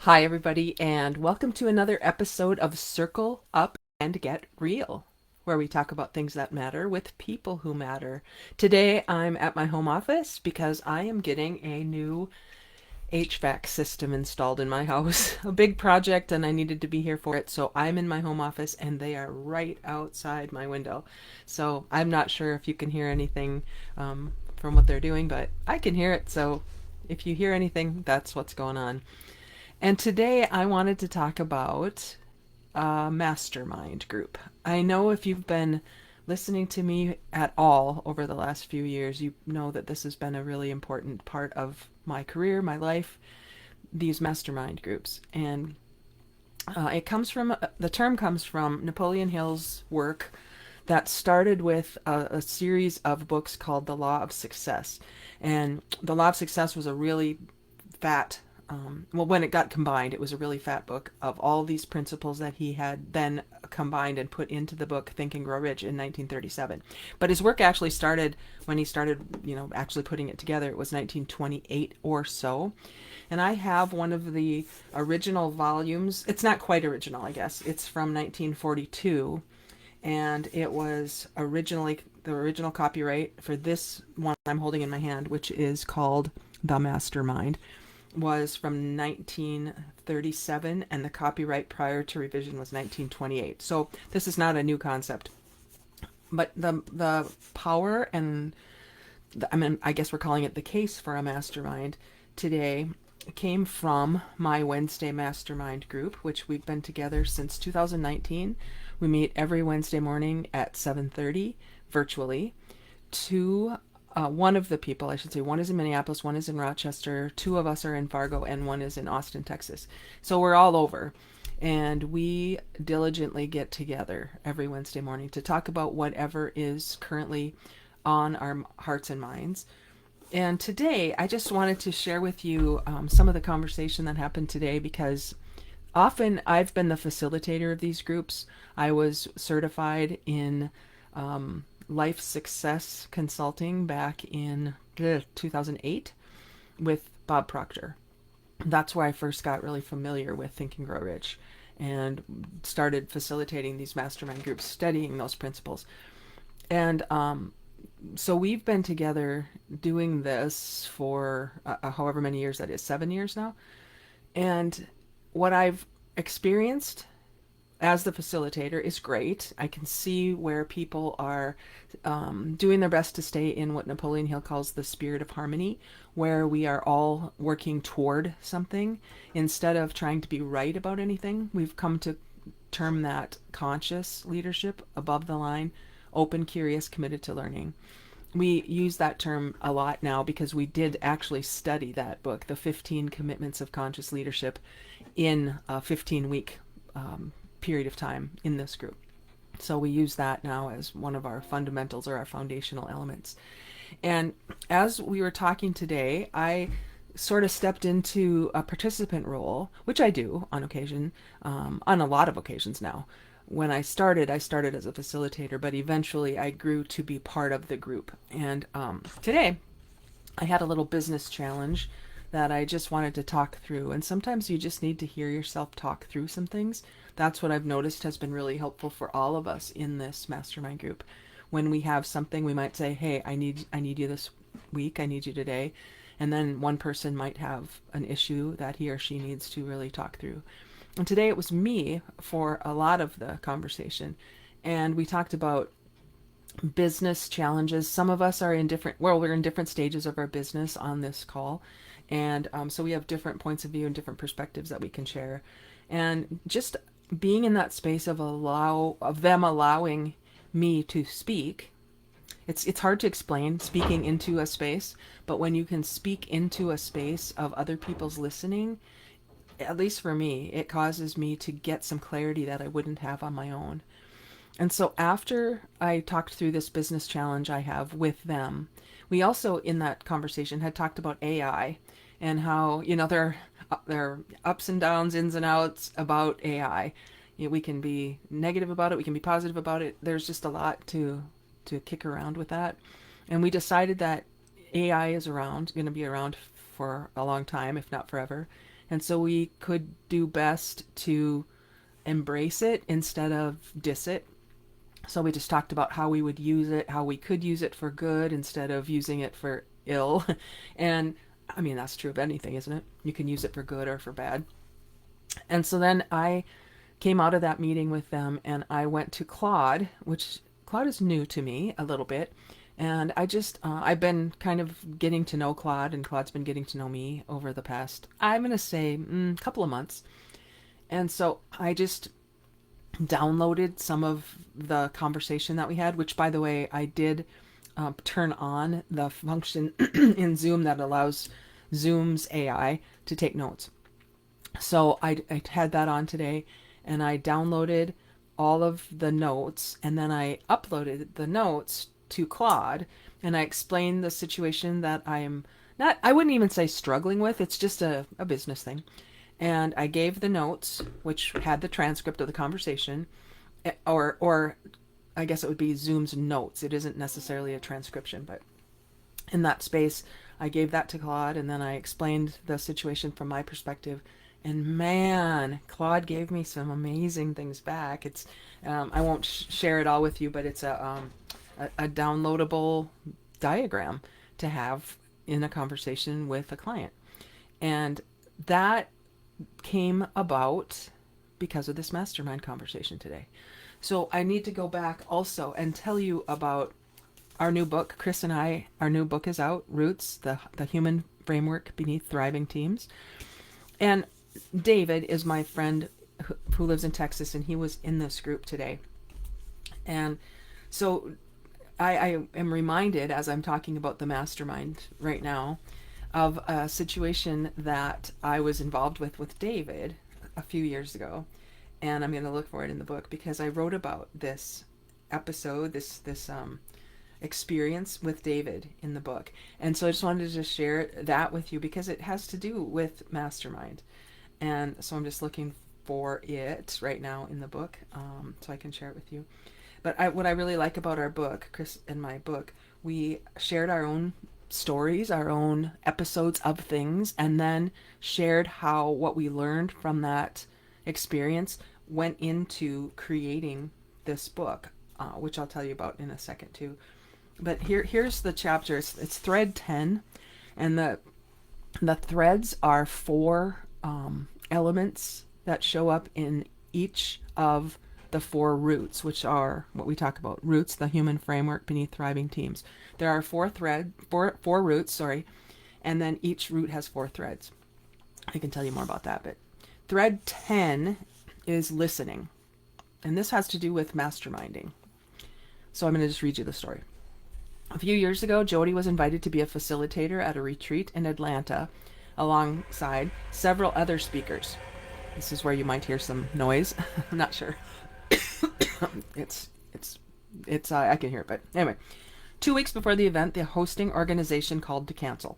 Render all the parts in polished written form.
Hi, everybody, and welcome to another episode of Circle Up and Get Real, where we talk about things that matter with people who matter. Today, I'm at my home office because I am getting a new HVAC system installed in my house. A big project, and I needed to be here for it, so I'm in my home office, and they are right outside my window. So I'm not sure if you can hear anything from what they're doing, but I can hear it, so if you hear anything, that's what's going on. And today I wanted to talk about a mastermind group. I know if you've been listening to me at all over the last few years, you know that this has been a really important part of my career, my life, these mastermind groups. And the term comes from Napoleon Hill's work that started with a series of books called The Law of Success. And The Law of Success was a really fat well, when it got combined, it was a really fat book of all these principles that he had then combined and put into the book Think and Grow Rich in 1937. But his work actually started when he started, actually putting it together. It was 1928 or so. And I have one of the original volumes. It's not quite original, I guess. It's from 1942. And it was originally the original copyright for this one I'm holding in my hand, which is called The Mastermind, was from 1937, and the copyright prior to revision was 1928. So this is not a new concept, but the power and I guess we're calling it the case for a mastermind today came from my Wednesday mastermind group, which we've been together since 2019. We meet every Wednesday morning at 7:30 virtually. One of the people, I should say, one is in Minneapolis, one is in Rochester, two of us are in Fargo, and one is in Austin, Texas. So we're all over. And we diligently get together every Wednesday morning to talk about whatever is currently on our hearts and minds. And today, I just wanted to share with you some of the conversation that happened today because often I've been the facilitator of these groups. I was certified in life success consulting back in 2008 with Bob Proctor. That's where I first got really familiar with Think and Grow Rich and started facilitating these mastermind groups, studying those principles. And so we've been together doing this for however many years that is, 7 years now. And what I've experienced as the facilitator is great. I can see where people are doing their best to stay in what Napoleon Hill calls the spirit of harmony, where we are all working toward something instead of trying to be right about anything. We've come to term that conscious leadership, above the line, open, curious, committed to learning. We use that term a lot now because we did actually study that book, The 15 Commitments of Conscious Leadership, in a 15-week period of time in this group. So we use that now as one of our fundamentals or our foundational elements. And as we were talking today, I sort of stepped into a participant role, which I do on occasion, on a lot of occasions now. When I started as a facilitator, but eventually I grew to be part of the group. And today I had a little business challenge that I just wanted to talk through. And sometimes you just need to hear yourself talk through some things. That's what I've noticed has been really helpful for all of us in this mastermind group. When we have something, we might say, "Hey, I need you this week. I need you today." And then one person might have an issue that he or she needs to really talk through. And today it was me for a lot of the conversation. And we talked about business challenges. Some of us are we're in different stages of our business on this call. And so we have different points of view and different perspectives that we can share. And just being in that space of them allowing me to speak. It's hard to explain speaking into a space, but when you can speak into a space of other people's listening, at least for me, it causes me to get some clarity that I wouldn't have on my own. And so after I talked through this business challenge I have with them, we also in that conversation had talked about AI and how, there are ups and downs, ins and outs about AI. We can be negative about it, we can be positive about it. There's just a lot to kick around with that. And we decided that AI is going to be around for a long time, if not forever. And so we could do best to embrace it instead of diss it. So we just talked about how we would use it, how we could use it for good instead of using it for ill. And I mean, that's true of anything, isn't it? You can use it for good or for bad. And so then I came out of that meeting with them and I went to Claude, which Claude is new to me a little bit. And I've been kind of getting to know Claude, and Claude's been getting to know me over the past, I'm going to say, couple of months. And so I just downloaded some of the conversation that we had, which, by the way, I did turn on the function in Zoom that allows Zoom's AI to take notes. So I had that on today, and I downloaded all of the notes, and then I uploaded the notes to Claude, and I explained the situation that I'm not, I wouldn't even say struggling with, it's just a business thing. And I gave the notes, which had the transcript of the conversation, or I guess it would be Zoom's notes. It isn't necessarily a transcription, but in that space, I gave that to Claude, and then I explained the situation from my perspective. And man, Claude gave me some amazing things back. It's I won't share it all with you, but it's a downloadable diagram to have in a conversation with a client. And that came about because of this mastermind conversation today. So I need to go back also and tell you about our new book. Chris and I, our new book is out, Roots, the Human Framework Beneath Thriving Teams. And David is my friend who lives in Texas, and he was in this group today. And so I am reminded, as I'm talking about the mastermind right now, of a situation that I was involved with David a few years ago. And I'm going to look for it in the book because I wrote about this episode, this experience with David in the book. And so I just wanted to share that with you because it has to do with Mastermind. And so I'm just looking for it right now in the book so I can share it with you. But what I really like about our book, Chris and my book, we shared our own stories, our own episodes of things, and then shared how what we learned from that experience went into creating this book, which I'll tell you about in a second too. But here's the chapter. It's thread 10, and the threads are 4 elements that show up in each of the 4 roots, which are what we talk about. Roots, the human framework beneath thriving teams. There are 4 roots, and then each root has 4 threads. I can tell you more about that, but thread 10 is listening, and this has to do with masterminding. So I'm going to just read you the story. A few years ago, Jodee was invited to be a facilitator at a retreat in Atlanta alongside several other speakers. This is where you might hear some noise. I'm not sure. I can hear it, but anyway. 2 weeks before the event, the hosting organization called to cancel.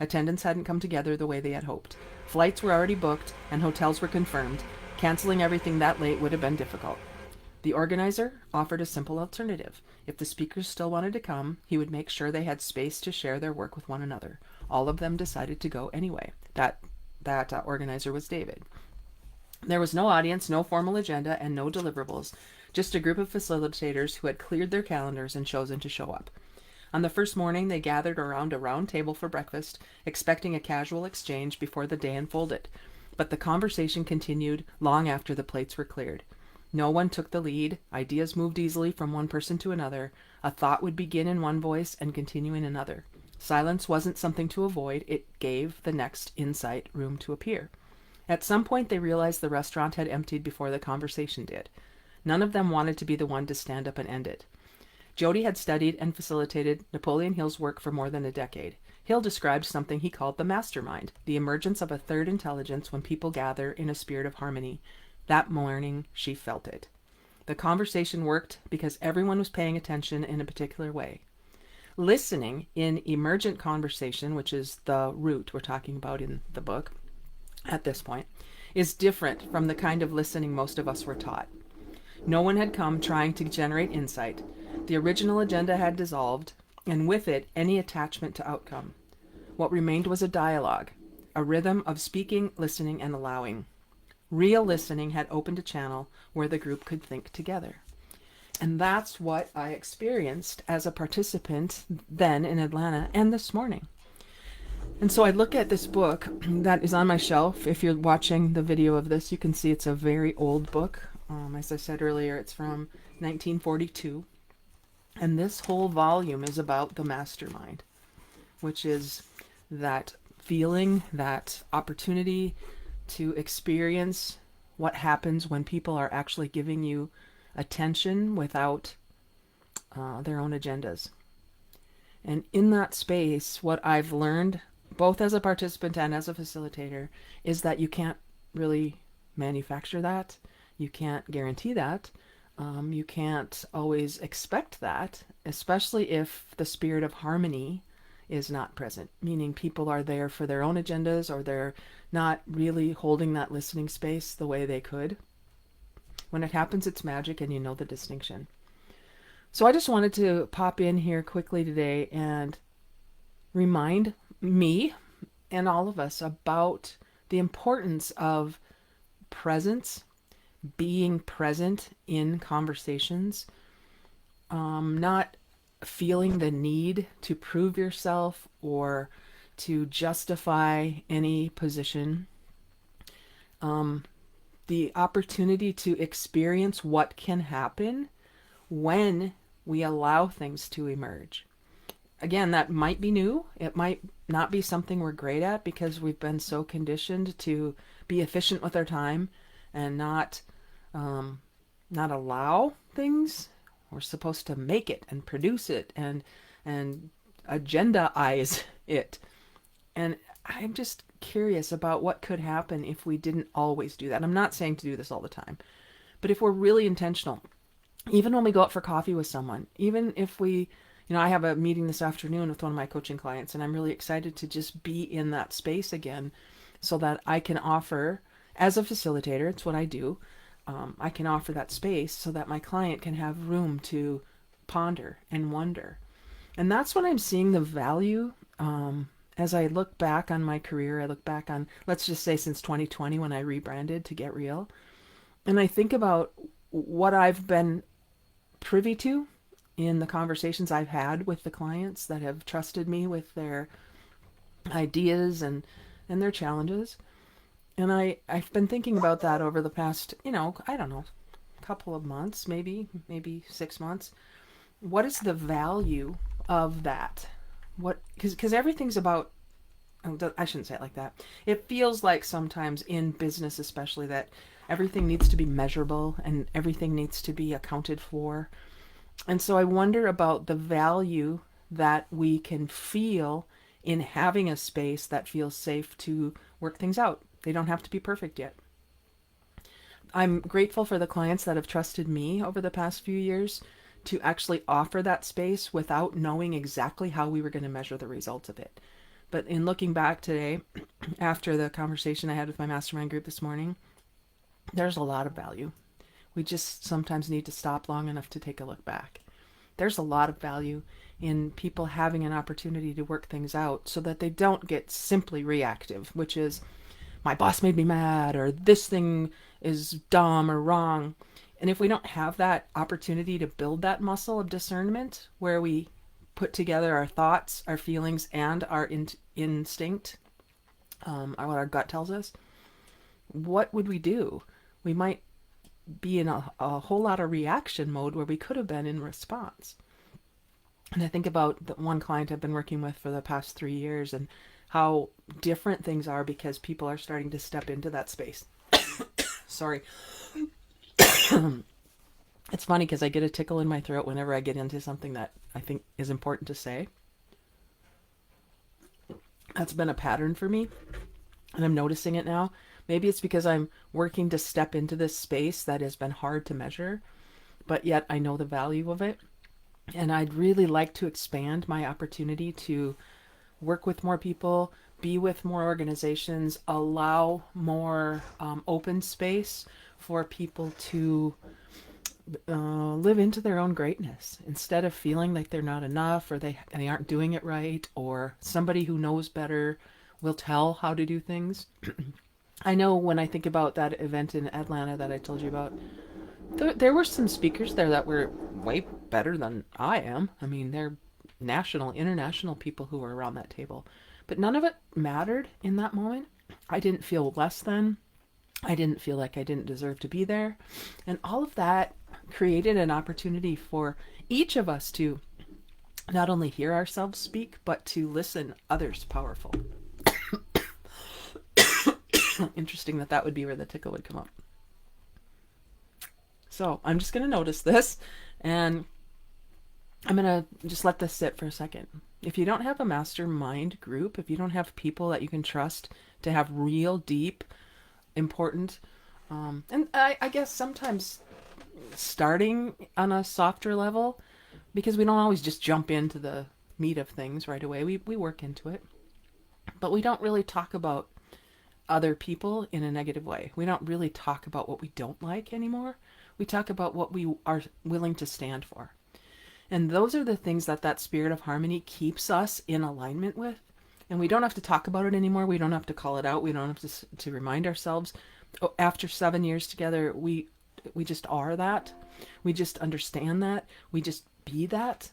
Attendance hadn't come together the way they had hoped. Flights were already booked and hotels were confirmed. Canceling everything that late would have been difficult. The organizer offered a simple alternative. If the speakers still wanted to come, he would make sure they had space to share their work with one another. All of them decided to go anyway. That organizer was David. There was no audience, no formal agenda, and no deliverables, just a group of facilitators who had cleared their calendars and chosen to show up. On the first morning, they gathered around a round table for breakfast, expecting a casual exchange before the day unfolded. But the conversation continued long after the plates were cleared. No one took the lead, ideas moved easily from one person to another, a thought would begin in one voice and continue in another. Silence wasn't something to avoid, it gave the next insight room to appear. At some point they realized the restaurant had emptied before the conversation did. None of them wanted to be the one to stand up and end it. Jodee had studied and facilitated Napoleon Hill's work for more than a decade. Hill described something he called the mastermind, the emergence of a third intelligence when people gather in a spirit of harmony. That morning she felt it. The conversation worked because everyone was paying attention in a particular way. Listening in emergent conversation, which is the root we're talking about in the book at this point, is different from the kind of listening most of us were taught. No one had come trying to generate insight. The original agenda had dissolved, and with it, any attachment to outcome. What remained was a dialogue. a rhythm of speaking, listening, and allowing. Real listening had opened a channel where the group could think together. And that's what I experienced as a participant then in Atlanta and this morning. And so I look at this book that is on my shelf. If you're watching the video of this, you can see it's a very old book. As I said earlier, it's from 1942. And this whole volume is about the mastermind, which is that feeling, that opportunity to experience what happens when people are actually giving you attention without their own agendas. And in that space, what I've learned, both as a participant and as a facilitator, is that you can't really manufacture that. You can't guarantee that. You can't always expect that, especially if the spirit of harmony is not present, meaning people are there for their own agendas or they're not really holding that listening space the way they could. When it happens, it's magic, and you know the distinction. So I just wanted to pop in here quickly today and remind me and all of us about the importance of presence, being present in conversations, not feeling the need to prove yourself or to justify any position. The opportunity to experience what can happen when we allow things to emerge. Again, that might be new. It might not be something we're great at because we've been so conditioned to be efficient with our time and not allow things. We're supposed to make it and produce it and agenda-ize it. And I'm just curious about what could happen if we didn't always do that. I'm not saying to do this all the time, but if we're really intentional, even when we go out for coffee with someone, even if we, I have a meeting this afternoon with one of my coaching clients, and I'm really excited to just be in that space again so that I can offer, as a facilitator, it's what I do, I can offer that space so that my client can have room to ponder and wonder. And that's when I'm seeing the value. As I look back on my career, I look back on, let's just say since 2020 when I rebranded to Get Real, and I think about what I've been privy to in the conversations I've had with the clients that have trusted me with their ideas and their challenges. And I've been thinking about that over the past, I don't know, couple of months, maybe 6 months. What is the value of that? Because everything's about, I shouldn't say it like that. It feels like sometimes in business especially that everything needs to be measurable and everything needs to be accounted for. And so I wonder about the value that we can feel in having a space that feels safe to work things out. They don't have to be perfect yet. I'm grateful for the clients that have trusted me over the past few years to actually offer that space without knowing exactly how we were going to measure the results of it. But in looking back today, after the conversation I had with my mastermind group this morning, there's a lot of value. We just sometimes need to stop long enough to take a look back. There's a lot of value in people having an opportunity to work things out so that they don't get simply reactive, which is, my boss made me mad, or this thing is dumb or wrong. And if we don't have that opportunity to build that muscle of discernment where we put together our thoughts, our feelings, and our instinct, what our gut tells us, what would we do? We might be in a whole lot of reaction mode where we could have been in response. And I think about the one client I've been working with for the past 3 years and how different things are because people are starting to step into that space. Sorry. It's funny because I get a tickle in my throat whenever I get into something that I think is important to say. That's been a pattern for me, and I'm noticing it now. Maybe it's because I'm working to step into this space that has been hard to measure, but yet I know the value of it. And I'd really like to expand my opportunity to work with more people, be with more organizations, allow more open space for people to live into their own greatness instead of feeling like they're not enough or they aren't doing it right or somebody who knows better will tell how to do things. I know when I think about that event in Atlanta that I told you about, there were some speakers there that were way better than I am. I mean, they're national, international people who were around that table. But none of it mattered in that moment. I didn't feel less than. I didn't feel like I didn't deserve to be there. And all of that created an opportunity for each of us to not only hear ourselves speak, but to listen others powerful. Interesting that that would be where the tickle would come up. So I'm just going to notice this, and I'm going to just let this sit for a second. If you don't have a mastermind group, if you don't have people that you can trust to have real, deep, important, and I guess sometimes starting on a softer level, because we don't always just jump into the meat of things right away. We work into it, but we don't really talk about other people in a negative way. We don't really talk about what we don't like anymore. We talk about what we are willing to stand for. And those are the things that that spirit of harmony keeps us in alignment with. And we don't have to talk about it anymore. We don't have to call it out. We don't have to remind ourselves. Oh, after 7 years together, we just are that. We just understand that. We just be that.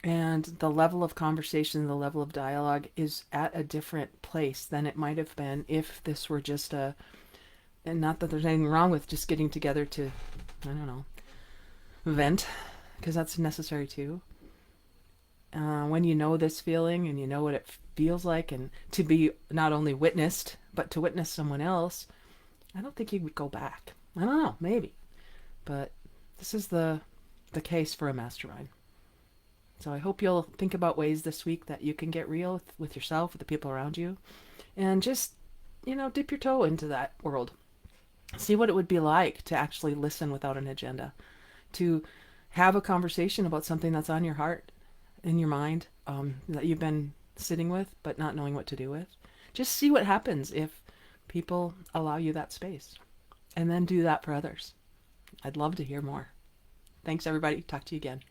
And the level of conversation, the level of dialogue is at a different place than it might have been if this were just a, and not that there's anything wrong with just getting together to, I don't know, vent, because that's necessary too. When you know this feeling and you know what it feels like, and to be not only witnessed, but to witness someone else, I don't think you would go back. I don't know, maybe. But this is the case for a mastermind. So I hope you'll think about ways this week that you can get real with yourself, with the people around you, and just, dip your toe into that world. See what it would be like to actually listen without an agenda, to have a conversation about something that's on your heart, in your mind, that you've been sitting with but not knowing what to do with. Just see what happens if people allow you that space, and then do that for others. I'd love to hear more. Thanks, everybody. Talk to you again.